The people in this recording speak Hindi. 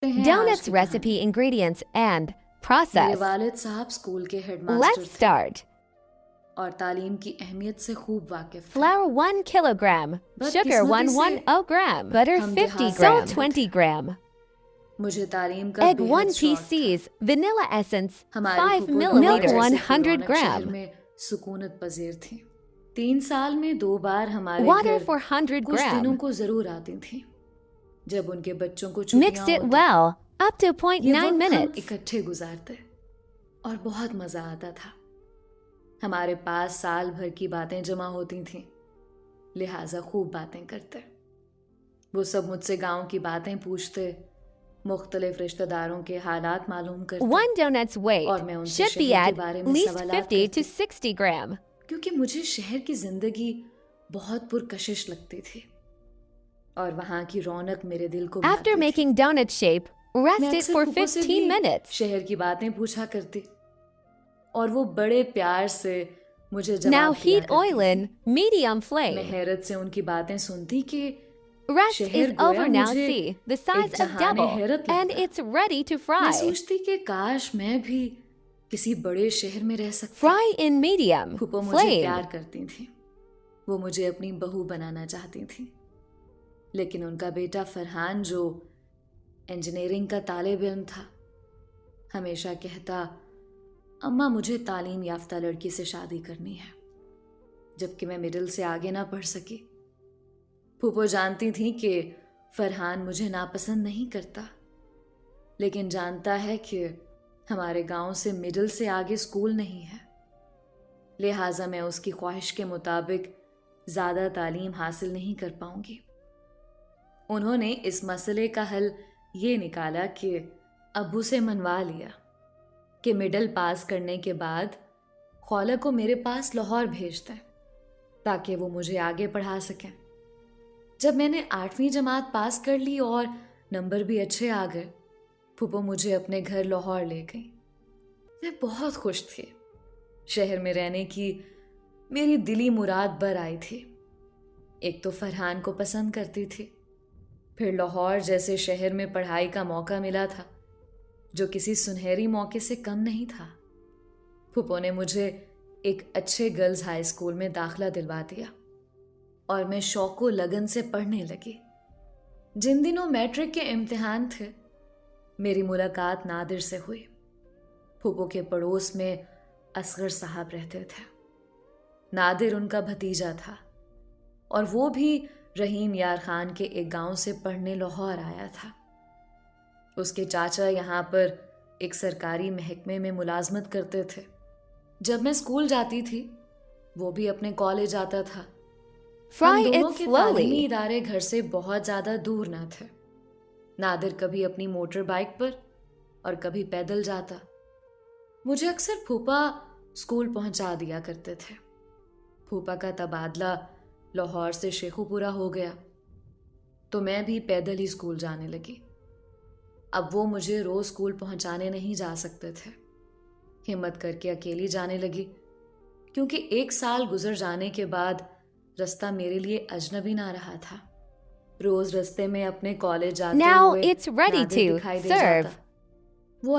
हैं आज Donuts की recipe, कहानी। ingredients, and मेरे process. वालिद साहब स्कूल के हेडमास्टर Let's थे start. और तालीम की अहमियत से खूब वाकिफ थे। Flour 1 kilogram, sugar बदकिस्मती से 110 gram, butter हम 50 देहात से gram, आते 20 थे। gram, मुझे तालीम का egg बेहद 1 शौक था। pcs, vanilla essence हमारी 5 फूफो लाहौर milliliter, जैसे 100 पुरौनक शहर gram, में सुकूनत पजीर थी। 3 साल में 2 बार हमारे water घर 400 कुछ दिनों gram. को जरूर आती थी, जब उनके बच्चों को Mix छुट्टियां it होती। well, up to ये 0.9 वक्त हम minutes. इकट्ठे गुजारते और बहुत मजा आता था। हमारे पास साल भर की बातें जमा होती थीं, लिहाजा खूब बातें करते। वो सब मुझसे गांव की बातें पूछते, मुख्तलिफ रिश्तेदारों के हालात मालूम करते 1 donut's weight और मैं उनसे should be शहर के at बारे में least सवालात 50 to करती, 60 gram. क्योंकि मुझे शहर की जिंदगी बहुत पुरकशिश लगती थी और वहां की रौनक मेरे दिल को After भाती थी। making donut shape, rest मैं it अक्सर for फूफो से 15 भी minutes. शहर की बातें पूछा करती और वो बड़े प्यार से मुझे Now जवाब दिया heat करती oil in थी। medium मैं flame. हैरत से उनकी बातें सुनती कि Rest शहर is गोया over now. मुझे See, the एक size of जहाने double, हैरत and लगता। it's ready to मैं fry. सोचती कि काश मैं भी किसी बड़े शहर में रह सकती। Fry in medium फूफो मुझे flame. प्यार करती थी, वो मुझे अपनी बहू बनाना चाहती थी, लेकिन उनका बेटा फरहान जो इंजीनियरिंग का तालिब इल्म था, हमेशा कहता, अम्मा मुझे तालीम याफ्ता लड़की से शादी करनी है, जबकि मैं मिडिल से आगे ना पढ़ सकी। फूफो जानती थी कि फरहान मुझे नापसंद नहीं करता, लेकिन जानता है कि हमारे गांव से मिडिल से आगे स्कूल नहीं है, लिहाजा मैं उसकी ख्वाहिश के मुताबिक ज़्यादा तालीम हासिल नहीं कर पाऊंगी। उन्होंने इस मसले का हल ये निकाला कि अब्बू से मनवा लिया कि मिडिल पास करने के बाद खौला को मेरे पास लाहौर भेज दें ताकि वो मुझे आगे पढ़ा सकें। जब मैंने 8वीं जमात पास कर ली और नंबर भी अच्छे आ गए, फूफो मुझे अपने घर लाहौर ले गई। मैं बहुत खुश थी। शहर में रहने की मेरी दिली मुराद बर आई थी। एक तो फरहान को पसंद करती थी, फिर लाहौर जैसे शहर में पढ़ाई का मौका मिला था जो किसी सुनहरी मौके से कम नहीं था। फूफो ने मुझे एक अच्छे गर्ल्स हाई स्कूल में दाखिला दिलवा दिया और मैं शौको लगन से पढ़ने लगी। जिन दिनों मैट्रिक के इम्तिहान थे, मेरी मुलाकात नादिर से हुई। फूफो के पड़ोस में असगर साहब रहते थे। नादिर उनका भतीजा था और वो भी रहीम यार खान के एक गांव से पढ़ने लाहौर आया था। उसके चाचा यहाँ पर एक सरकारी महकमे में मुलाजमत करते थे। जब मैं स्कूल जाती थी, वो भी अपने कॉलेज आता था। Fry हम दोनों it के तालीमी slowly. इदारे घर से बहुत ज्यादा दूर न थे। नादिर कभी अपनी मोटर बाइक पर और कभी पैदल जाता। मुझे अक्सर फूफा स्कूल पहुंचा दिया करते थे। फूफा का तबादला लाहौर से शेखुपुरा हो गया, तो मैं भी पैदल ही स्कूल जाने लगी। अब वो मुझे रोज स्कूल पहुंचाने नहीं जा सकते थे। हिम्मत करके अकेली जाने लगी, क्योंकि 1 साल गुजर जाने के बाद रास्ता मेरे लिए अजनबी ना रहा था। रोज रास्ते में अपने कॉलेज जाते Now हुए it's ready नादिर to दिखाई दे serve. जाता। वो